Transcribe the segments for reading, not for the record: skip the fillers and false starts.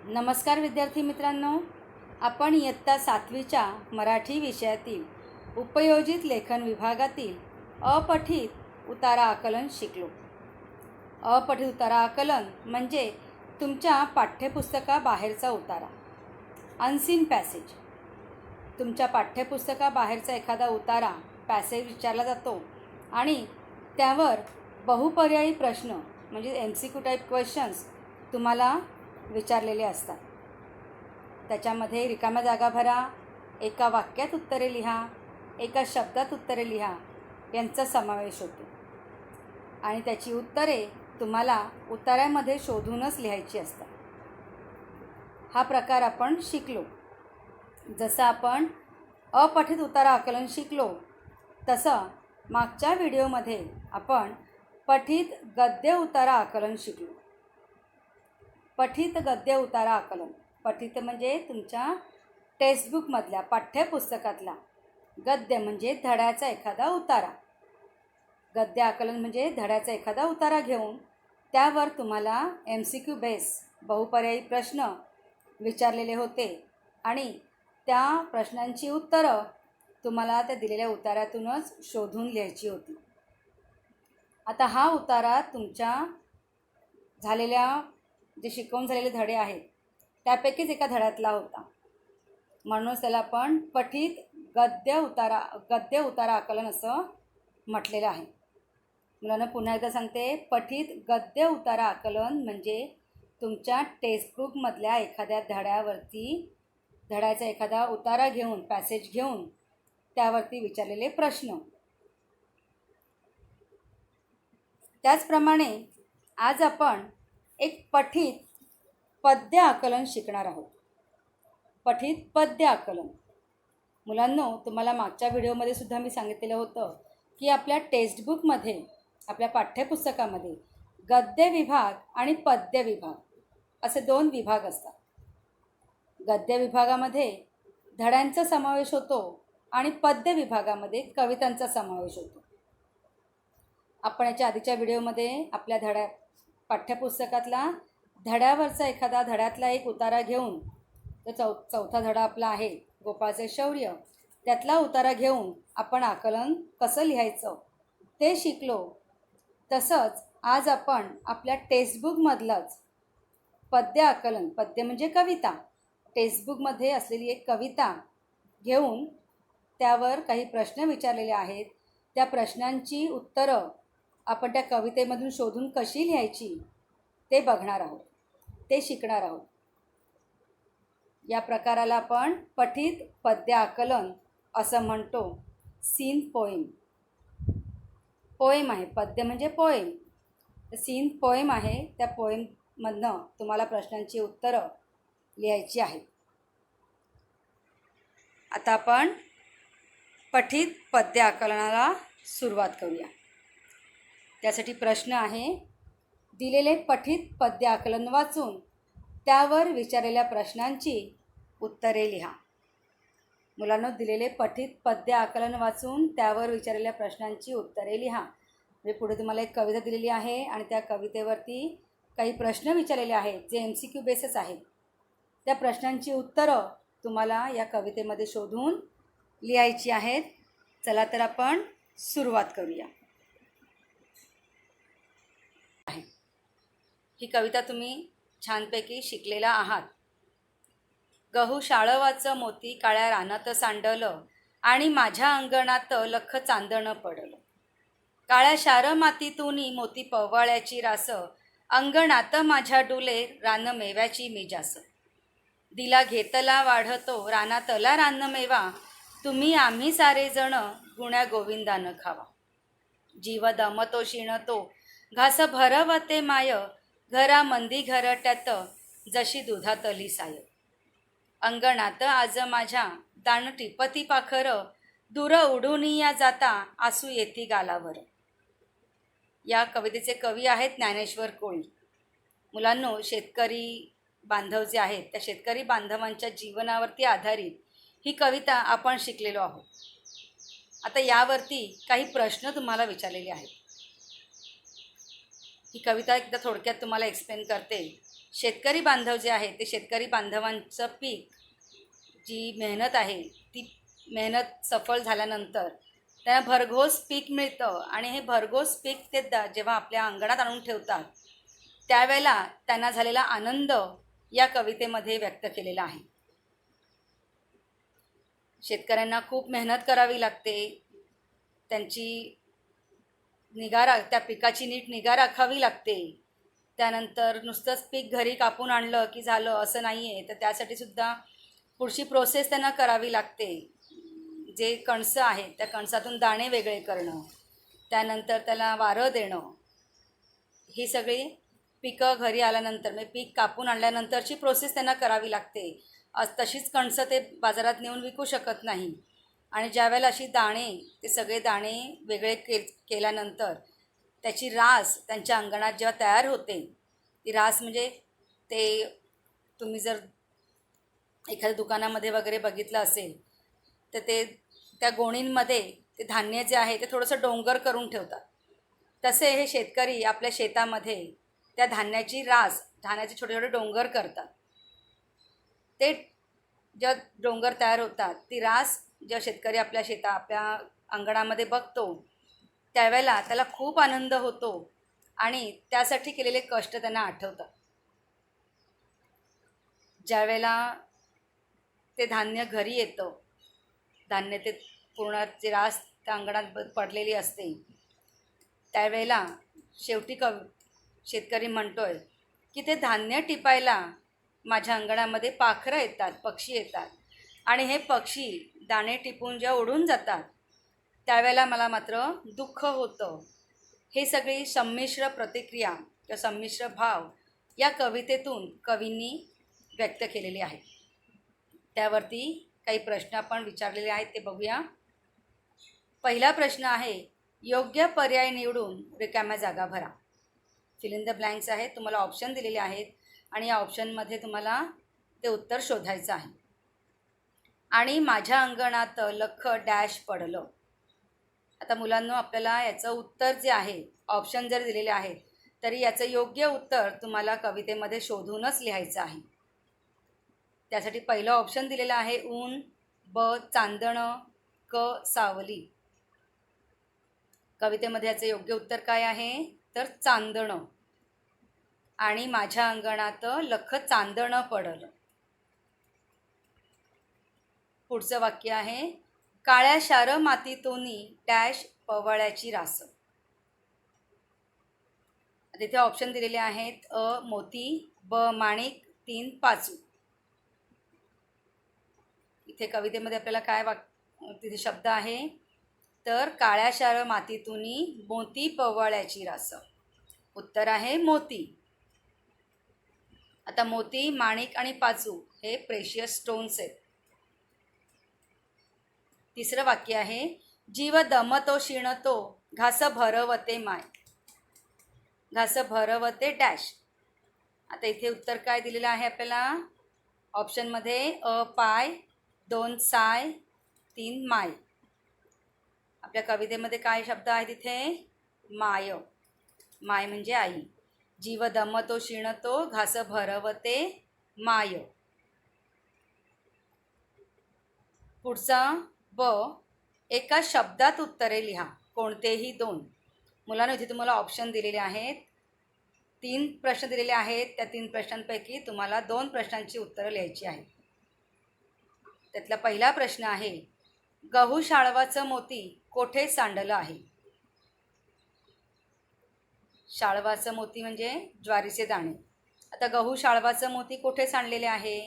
नमस्कार विद्यार्थी मित्रांनो, आपण इयत्ता 7वीच्या मराठी विषयातील उपयोजित लेखन विभागातील अपठित उतारा आकलन शिकलो. अपठित उतारा आकलन म्हणजे तुमच्या पाठ्यपुस्तकाबाहेरचा उतारा. Unseen passage. तुमच्या पाठ्यपुस्तकाबाहेरचा एखादा उतारा पॅसेज विचारला जातो आणि त्यावर बहुपर्यायी प्रश्न म्हणजे MCQ टाईप क्वेश्चन्स तुम्हाला विचारलेले असतात. त्याच्यामध्ये रिकाम्या जागा भरा, एका वाक्यात उत्तरे लिहा, एका शब्दात उत्तरे लिहा यांचा समावेश होतो आणि त्याची उत्तरे तुम्हाला उतार्यामध्ये शोधूनच लिहायची असतात. हा प्रकार आपण शिकलो. जसं आपण अपठित उतारा आकलन शिकलो तसं मागच्या व्हिडिओमध्ये आपण पठित गद्य उतारा आकलन शिकलो. पठित गद्य उतारा आकलन. पठित म्हणजे तुमच्या टेक्स्टबुकमधल्या पाठ्यपुस्तकातला, गद्य म्हणजे धड्याचा एखादा उतारा. गद्य आकलन म्हणजे धड्याचा एखादा उतारा घेऊन त्यावर तुम्हाला MCQ बेस बहुपर्यायी प्रश्न विचारलेले होते आणि त्या प्रश्नांची उत्तरं तुम्हाला त्या दिलेल्या उताऱ्यातूनच शोधून लिहायची होती. आता हा उतारा तुमच्या झालेल्या जे शिकवून झालेले धडे आहेत त्यापैकीच एका धड्यातला होता, म्हणूनच त्याला आपण पठित गद्य उतारा आकलन असं म्हटलेलं आहे. मुलांना पुन्हा एकदा सांगते, पठित गद्य उतारा आकलन म्हणजे तुमच्या टेक्स्टबुकमधल्या एखाद्या धड्याचा एखादा उतारा घेऊन, पॅसेज घेऊन त्यावरती विचारलेले प्रश्न. त्याचप्रमाणे आज आपण एक पठित पद्य आकलन शिकणार आहोत. पठित पद्य आकलन. मुलांनो, तुम्हाला मागच्या व्हिडिओमध्ये सुद्धा मी सांगितलेलं होतं की आपल्या टेक्स्टबुकमध्ये, आपल्या पाठ्यपुस्तकामध्ये गद्य विभाग आणि पद्य विभाग असे 2 विभाग असतात. गद्य विभागामध्ये धड्यांचा समावेश होतो आणि पद्य विभागामध्ये कवितांचा समावेश होतो. आपण याच्या आधीच्या व्हिडिओमध्ये आपल्या पाठ्यपुस्तकातला धड्यावरचा एखादा धड्यातला एक उतारा घेऊन, तो चौथा धडा आपला आहे गोपाळचे शौर्य, त्यातला उतारा घेऊन आपण आकलन कसं लिहायचं ते शिकलो. तसंच आज आपण आपल्या टेक्स्टबुकमधलंच पद्य आकलन, पद्य म्हणजे कविता, टेक्स्टबुकमध्ये असलेली एक कविता घेऊन त्यावर काही प्रश्न विचारलेले आहेत, त्या प्रश्नांची उत्तरं आपण त्या कवितेमधून शोधून कशी लिहायची ते बघणार आहोत, ते शिकणार आहोत. या प्रकाराला आपण पठित पद्य आकलन असं म्हणतो. Scene poem. पोएम आहे, पद्य म्हणजे पोएम. सीन पोएम आहे, त्या पोएममधनं तुम्हाला प्रश्नांची उत्तरं लिहायची आहेत. आता आपण पठित पद्य आकलनाला सुरुवात करूया. त्यासाठी प्रश्न आहे, दिलेले पठित पद्य आकलन वाचून त्यावर विचारलेल्या प्रश्नांची उत्तरे लिहा. मुलांनो, दिलेले पठित पद्य आकलन वाचून त्यावर विचारलेल्या प्रश्नांची उत्तरे लिहा. म्हणजे पुढे तुम्हाला एक कविता दिलेली आहे आणि त्या कवितेवरती काही प्रश्न विचारलेले आहेत जे MCQ बेसच आहेत. त्या प्रश्नांची उत्तरं तुम्हाला या कवितेमध्ये शोधून लिहायची आहेत. चला तर आपण सुरुवात करूया. ही कविता तुम्ही छानपैकी शिकलेला आहात. गहू शाळवाचं मोती काळ्या रानात सांडलं आणि माझ्या अंगणात लख चांदणं पडलं. काळ्या शार मातीतून मोती पवळ्याची रास, अंगणात माझ्या डुले रान मेव्याची मी जास. दिला घेतला वाढतो रानातला रानमेवा, तुम्ही आम्ही सारे जण गुण्या गोविंदानं खावा. जीव दमतो शिणतो घास भरवते माय, घरा मंदी घरट्यात जशी दुधातली साय. अंगणात आज माझ्या दाण टिपती पाखर, दूर उडून या जाता आसू येती गालावर. या कवितेचे कवी आहेत ज्ञानेश्वर कोळी. मुलांनो, शेतकरी बांधव जे आहेत त्या शेतकरी बांधवांच्या जीवनावरती आधारित ही कविता आपण शिकलेलो आहोत. आता यावरती काही प्रश्न तुम्हाला विचारलेले आहेत. ही कविता एकदा थोडक्यात तुम्हाला एक्सप्लेन करते. शेतकरी बांधव जे आहे ते शेतकरी बांधवांचं पीक, जी मेहनत आहे ती मेहनत सफल झाल्यानंतर त्यांना भरघोस पीक मिळतं आणि हे भरघोस पीक ते जेव्हा आपल्या अंगणात आणून ठेवतात त्यावेळेला त्यांना झालेला आनंद या कवितेमध्ये व्यक्त केलेला आहे. शेतकऱ्यांना खूप मेहनत करावी लागते, त्यांची त्या पिकाची नीट निगा राखावी लागते. त्यानंतर नुसतंच पीक घरी कापून आणलं की झालं असं नाही आहे, तर त्यासाठी सुद्धा पुढची प्रोसेस त्यांना करावी लागते. जे कणसं आहेत त्या कणसातून दाणे वेगळे करणं, त्यानंतर त्याला वारं देणं, ही सगळी पिकं घरी आल्यानंतर म्हणजे पीक कापून आणल्यानंतरची प्रोसेस त्यांना करावी लागते. तशीच कणसं ते बाजारात नेऊन विकू शकत नाही. आणि ज्यावेळेला अशी ते सगळे दाणे वेगळे केल्यानंतर त्याची रास त्यांच्या अंगणात जेव्हा तयार होते, ती रास म्हणजे ते तुम्ही जर एखाद्या दुकानामध्ये वगैरे बघितलं असेल तर ते त्या गोणींमध्ये ते धान्य जे आहे ते थोडंसं डोंगर करून ठेवतात. तसे हे शेतकरी आपल्या शेतामध्ये त्या धान्याचे छोटे छोटे डोंगर करतात. ते जेव्हा डोंगर तयार होतात, ती रास जेव्हा शेतकरी आपल्या अंगणामध्ये बघतो त्यावेळेला त्याला खूप आनंद होतो आणि त्यासाठी केलेले कष्ट त्यांना आठवतात. ज्यावेळेला ते धान्य घरी येतं, धान्य ते पूर्ण जे रास त्या अंगणात पडलेली असते, त्यावेळेला शेवटी शेतकरी म्हणतोय की ते धान्य टिपायला माझ्या अंगणामध्ये पाखरं येतात, पक्षी येतात आणि हे पक्षी दाणे टिपून जेव्हा उडून जातात त्यावेळेला मला मात्र दुःख होतं. हे सगळी संमिश्र प्रतिक्रिया किंवा संमिश्र भाव या कवितेतून कवींनी व्यक्त केलेले आहेत. त्यावरती काही प्रश्न आपण विचारलेले आहेत, ते बघूया. पहिला प्रश्न आहे, योग्य पर्याय निवडून रिकाम्या जागा भरा. फिल इन द ब्लँक्स आहेत, तुम्हाला ऑप्शन दिलेले आहेत आणि या ऑप्शनमध्ये तुम्हाला ते उत्तर शोधायचं आहे. आणि माझ्या अंगणात लख डॅश पडलं. आता मुलांनो, आपल्याला याचं उत्तर जे आहे, ऑप्शन जर दिलेले आहेत तरी याचं योग्य उत्तर तुम्हाला कवितेमध्ये शोधूनच लिहायचं आहे. त्यासाठी पहिलं ऑप्शन दिलेलं आहे ऊन, ब चांदणं, क सावली. कवितेमध्ये याचं योग्य उत्तर काय आहे तर चांदणं. आणि माझ्या अंगणात लख चांदणं पडलं. पुढचं वाक्य आहे, काळ्या शार मातीतोनी डॅश पवळ्याची रास. तिथे ऑप्शन दिलेले आहेत अ मोती, ब माणिक, 3 पाचू. इथे कवितेमध्ये आपल्याला काय तिथे शब्द आहे तर काळ्या शार मातीतूनी मोती पवळ्याची रास. उत्तर आहे मोती. आता मोती, माणिक आणि पाचू हे प्रेशियस स्टोन्स आहेत. तिसरं वाक्य आहे, जीव दमतो शिणतो घास भरवते माय. घास भरवते डॅश. आता इथे उत्तर काय दिलेलं आहे आपल्याला ऑप्शनमध्ये अ पाय, 2 साय, 3 माय. आपल्या कवितेमध्ये काय शब्द आहे तिथे माय. माय म्हणजे आई. जीव दमतो शिणतो घास भरवते माय. पुढचा ब, एका शब्दात उत्तरे लिहा, कोणतेही 2. मुलांना इथे तुम्हाला ऑप्शन दिलेले आहेत. 3 प्रश्न दिलेले आहेत. त्या 3 प्रश्नांपैकी तुम्हाला 2 प्रश्नांची उत्तरं लिहायची आहेत. त्यातला पहिला प्रश्न आहे, गहू शाळवाचं मोती कोठे सांडलं आहे. शाळवाचं मोती म्हणजे ज्वारीचे दाणे. आता गहू शाळवाचं मोती कोठे सांडलेले आहे.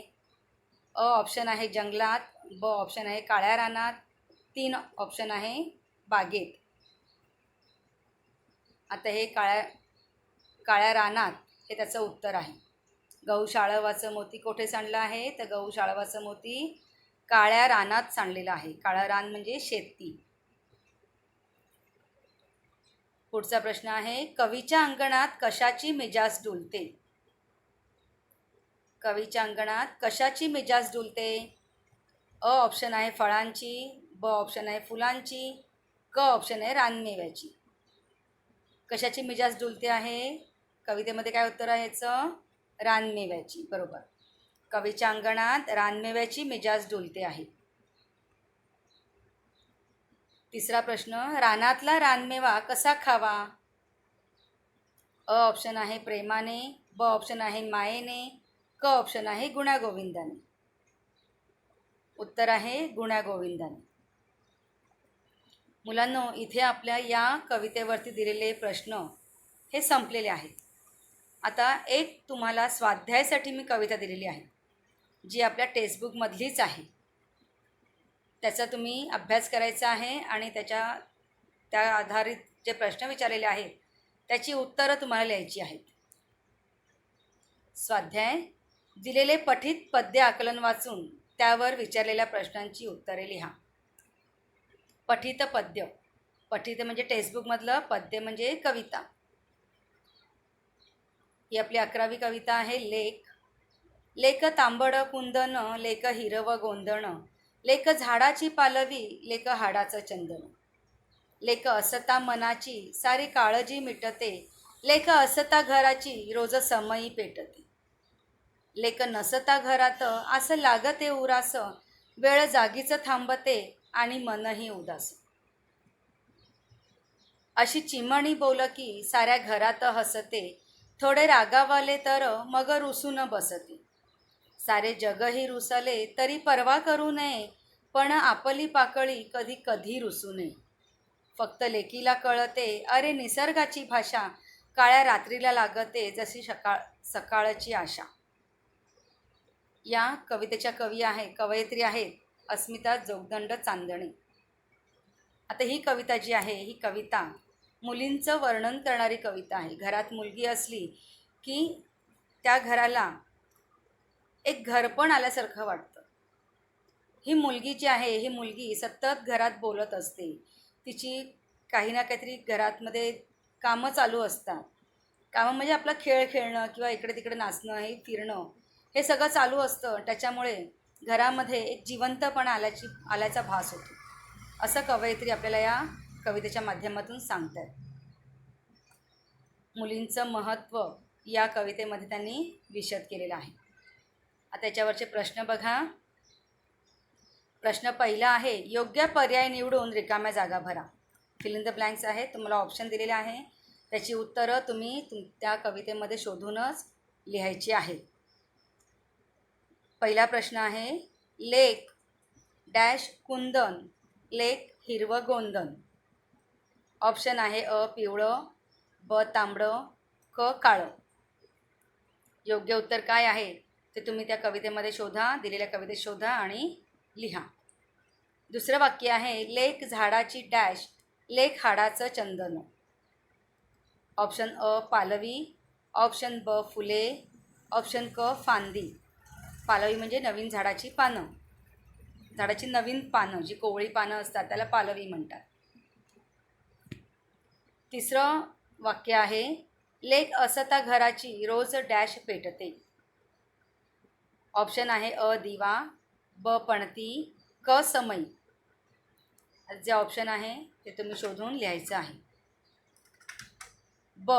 अ ऑप्शन आहे जंगलात, ब ऑप्शन आहे काळ्या रानात, 3 ऑप्शन आहे बागेत. आता हे काळ्या रानात हे त्याचं उत्तर आहे. गहू शाळवाचं मोती कोठे सांडलं आहे तर गहू शाळवाचं मोती काळ्या रानात सांडलेलं आहे. काळं रान म्हणजे शेती. पुढचा प्रश्न आहे, कवीच्या अंगणात कशाची मिजाज डुलते. कवीच्या अंगणात कशाची मिजाज डुलते. अ ऑप्शन आहे फळांची, ब ऑप्शन आहे फुलांची, क ऑप्शन आहे रानमेव्याची. कशाची मिजाज डुलते आहे. कवितेमध्ये काय उत्तर आहे याचं रानमेव्याची. बरोबर. कवीच्या अंगणात रानमेव्याची मिजाज डुलते आहे. तिसरा प्रश्न, रानातला रानमेवा कसा खावा? अ ऑप्शन आहे प्रेमाने, ब ऑप्शन आहे मायेने, क ऑप्शन आहे गुण्यागोविंदाने. उत्तर आहे गुण्यागोविंदाने. मुलांनो, इथे आपल्या या कवितेवरती दिलेले प्रश्न हे संपलेले आहेत. आता एक तुम्हाला स्वाध्यायासाठी मी कविता दिलेली आहे, जी आपल्या टेक्स्टबुकमधलीच आहे. त्याचा तुम्ही अभ्यास करायचा आहे आणि त्या आधारित जे प्रश्न विचारलेले आहेत त्याची उत्तरं तुम्हाला लिहायची आहेत. स्वाध्याय, दिलेले पठित पद्य आकलन वाचून त्यावर विचारलेल्या प्रश्नांची उत्तरे लिहा. पठित पद्य, पठित म्हणजे टेक्स्टबुकमधलं, पद्य म्हणजे कविता. ही आपली 11वी कविता आहे. लेख. लेक तांबड कुंदन, लेक हिरव गोंधण, लेक झाडाची पालवी, लेक हाडाचं चंदन, लेक असता मनाची सारी काळजी मिटते, लेक असता घराची रोज समयी पेटते, लेक नसता घरात आस लागते उरास, वेळ जागीच थांबते आणि मनही उदास, अशी चिमणी बोलकी साऱ्या घरात हसते, थोडे रागावले तर मग रुसून बसते, सारे जगही रुसले तरी पर्वा करू नये, पण आपली पाकळी कधी कधी रुसू नये, फक्त लेकीला कळते अरे निसर्गाची भाषा, काळ्या रात्रीला लागते जशी सकाळची आशा. या कवितेच्या कवयित्री आहेत अस्मिता जोगदंड चांदणे. आता ही कविता जी आहे, ही कविता मुलींचं वर्णन करणारी कविता आहे. घरात मुलगी असली की त्या घराला एक घरपण आल्यासारखं वाटतं. ही मुलगी जी आहे, ही मुलगी सतत घरात बोलत असते. तिची काही ना काहीतरी घरातमध्ये कामं चालू असतात. कामं म्हणजे आपला खेळ खेळणं किंवा इकडे तिकडे नाचणं, हे फिरणं, हे सगळं चालू असतं. त्याच्यामुळे घरामध्ये एक जिवंतपणा आल्याचा भास होतो, असं कवयित्री आपल्याला या कवितेच्या माध्यमातून सांगतात. मुलींचं महत्त्व या कवितेमध्ये त्यांनी विशद केलेलं आहे. आता त्याच्यावरचे प्रश्न बघा. प्रश्न पहिला आहे, योग्य पर्याय निवडून रिकाम्या जागा भरा. फिल इन द ब्लँक्स आहे, तुम्हाला ऑप्शन दिलेले आहे, त्याची उत्तरं तुम्ही त्या कवितेमध्ये शोधूनच लिहायची आहेत. पहिला प्रश्न आहे, लेक डॅश कुंदन, लेक हिरवं गोंधन. ऑप्शन आहे अ पिवळं, ब तांबडं, क काळं. योग्य उत्तर काय आहे ते तुम्ही त्या कवितेमध्ये शोधा, दिलेल्या कवितेत शोधा आणि लिहा. दुसरं वाक्य आहे, लेक झाडाची डॅश, लेक हाडाचं चंदन. ऑप्शन अ पालवी, ऑप्शन ब फुले, ऑप्शन क फांदी. पालवी म्हणजे नवीन झाडाची पानं, झाडाची नवीन पानं, जी कोवळी पानं असतात त्याला पालवी म्हणतात. तिसरं वाक्य आहे, लेक असता घराची रोज डॅश पेटते. ऑप्शन आहे अ दिवा, ब पणती, क समई. जे ऑप्शन आहे ते तुम्ही शोधून लिहायचं आहे. ब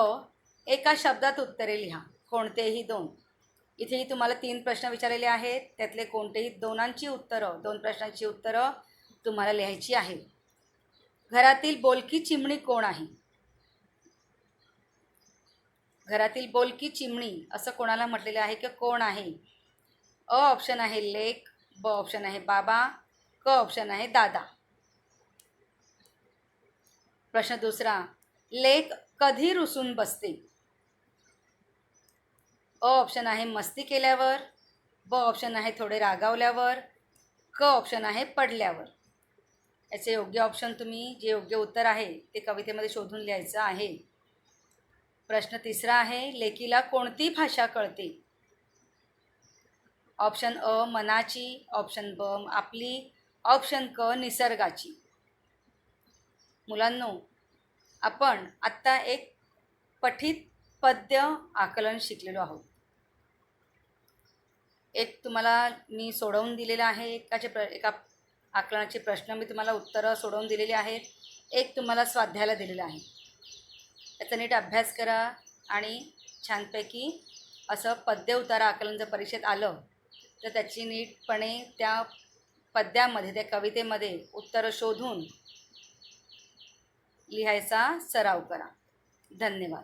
एका शब्दात उत्तरे लिहा, कोणतेही दोन. इथेही तुम्हाला 3 प्रश्न विचारलेले आहेत, त्यातले कोणतेही दोन प्रश्नांची उत्तरं तुम्हाला लिहायची आहेत. घरातील बोलकी चिमणी कोण आहे? घरातील बोलकी चिमणी असं कोणाला म्हटलेलं आहे की कोण आहे? अ ऑप्शन आहे लेक, ब ऑप्शन आहे बाबा, क ऑप्शन आहे दादा. प्रश्न दुसरा, लेक कधी रुसून बसते? अ ऑप्शन आहे मस्ती केल्यावर, ब ऑप्शन आहे थोडे रागावल्यावर, क ऑप्शन आहे पडल्यावर. याचे योग्य ऑप्शन तुम्ही, जे योग्य उत्तर आहे ते कवितेमध्ये शोधून लिहायचं आहे. प्रश्न तिसरा आहे, लेकीला कोणती भाषा कळते? ऑप्शन अ मनाची, ऑप्शन ब आपली, ऑप्शन क निसर्गाची. मुलांनो, आपण आत्ता एक पठित पद्य आकलन शिकलेलो आहोत. एक तुम्हाला मी सोडवून दिलेलं आहे, एका आकलनाचे प्रश्न मी तुम्हाला उत्तरं सोडवून दिलेली आहेत, एक तुम्हाला स्वाध्यायाला दिलेलं आहे. याचा नीट अभ्यास करा आणि छानपैकी असं पद्य उतारा आकलन जर परीक्षेत आलं तर त्याची नीटपणे त्या पद्यामध्ये, त्या कवितेमध्ये उत्तरं शोधून लिहायचा सराव करा. धन्यवाद.